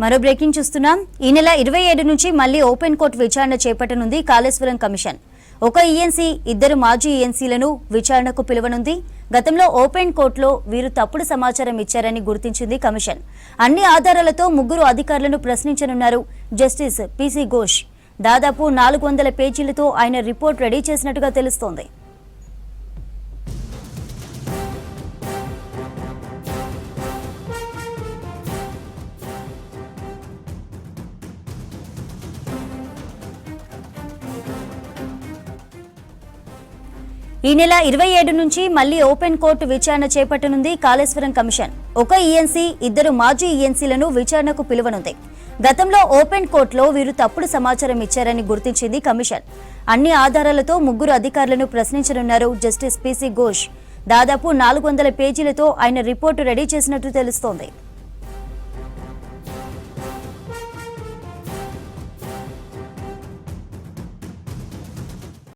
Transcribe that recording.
మరో బ్రేకింగ్ చూస్తున్నాం. ఈ నెల 27 నుంచి మళ్లీ ఓపెన్ కోర్టు విచారణ చేపట్టనుంది కాళేశ్వరం కమిషన్. ఒక ఈఎన్సీ, ఇద్దరు మాజీ ఈఎన్సీలను విచారణకు పిలువనుంది. గతంలో ఓపెన్ కోర్టులో వీరు తప్పుడు సమాచారం ఇచ్చారని గుర్తించింది కమిషన్. అన్ని ఆధారాలతో ముగ్గురు అధికారులను ప్రశ్నించనున్నారు జస్టిస్ పిసి ఘోష్. దాదాపు 400 పేజీలతో ఆయన రిపోర్ట్ రెడీ చేసినట్టుగా తెలుస్తోంది. ఈ నెల 27 నుంచి మళ్లీ ఓపెన్ కోర్టు విచారణ చేపట్టనుంది కాళేశ్వరం కమిషన్. ఒక ఈఎన్సీ, ఇద్దరు మాజీ ఈఎన్సీలను విచారణకు పిలువనుంది. గతంలో ఓపెన్ కోర్టులో వీరు తప్పుడు సమాచారం ఇచ్చారని గుర్తించింది కమిషన్. అన్ని ఆధారాలతో ముగ్గురు అధికారులను ప్రశ్నించనున్నారు జస్టిస్ పిసి ఘోష్. దాదాపు 400 పేజీలతో ఆయన రిపోర్టు రెడీ చేసినట్టు తెలుస్తోంది.